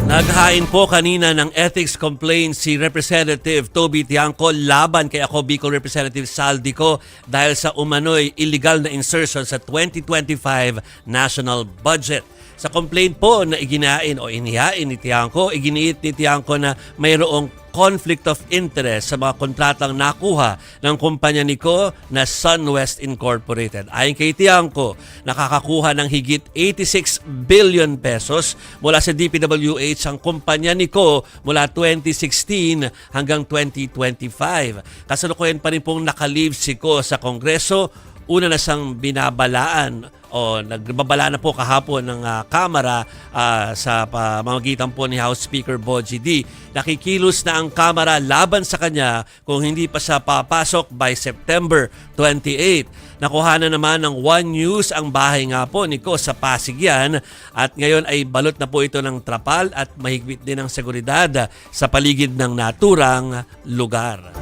Naghain po kanina ng ethics complaint si Representative Toby Tiangco laban kay ako Bicol Representative Saldico dahil sa umano'y illegal na insertion sa 2025 national budget. Sa complaint po na iginain o inihain ni Tiangco, iginiit ni Tiangco na mayroong conflict of interest sa mga kontratang nakuha ng kumpanya niko na SunWest Incorporated. Ayon kay Tiangco, nakakakuha ng higit 86 billion pesos mula sa DPWH ang kumpanya niko mula 2016 hanggang 2025. Kasalukuyan pa rin pong nakalive si ko sa Kongreso. Una na siyang binabalaan o nagbabala na po kahapon ng Kamara sa pamamagitan po ni House Speaker Bogie D. Nakikilos na ang Kamara laban sa kanya kung hindi pa siya papasok by September 28. Nakuha na naman ng One News ang bahay nga po ni Ko sa Pasig yan at ngayon ay balot na po ito ng trapal at mahigpit din ang seguridad sa paligid ng naturang lugar.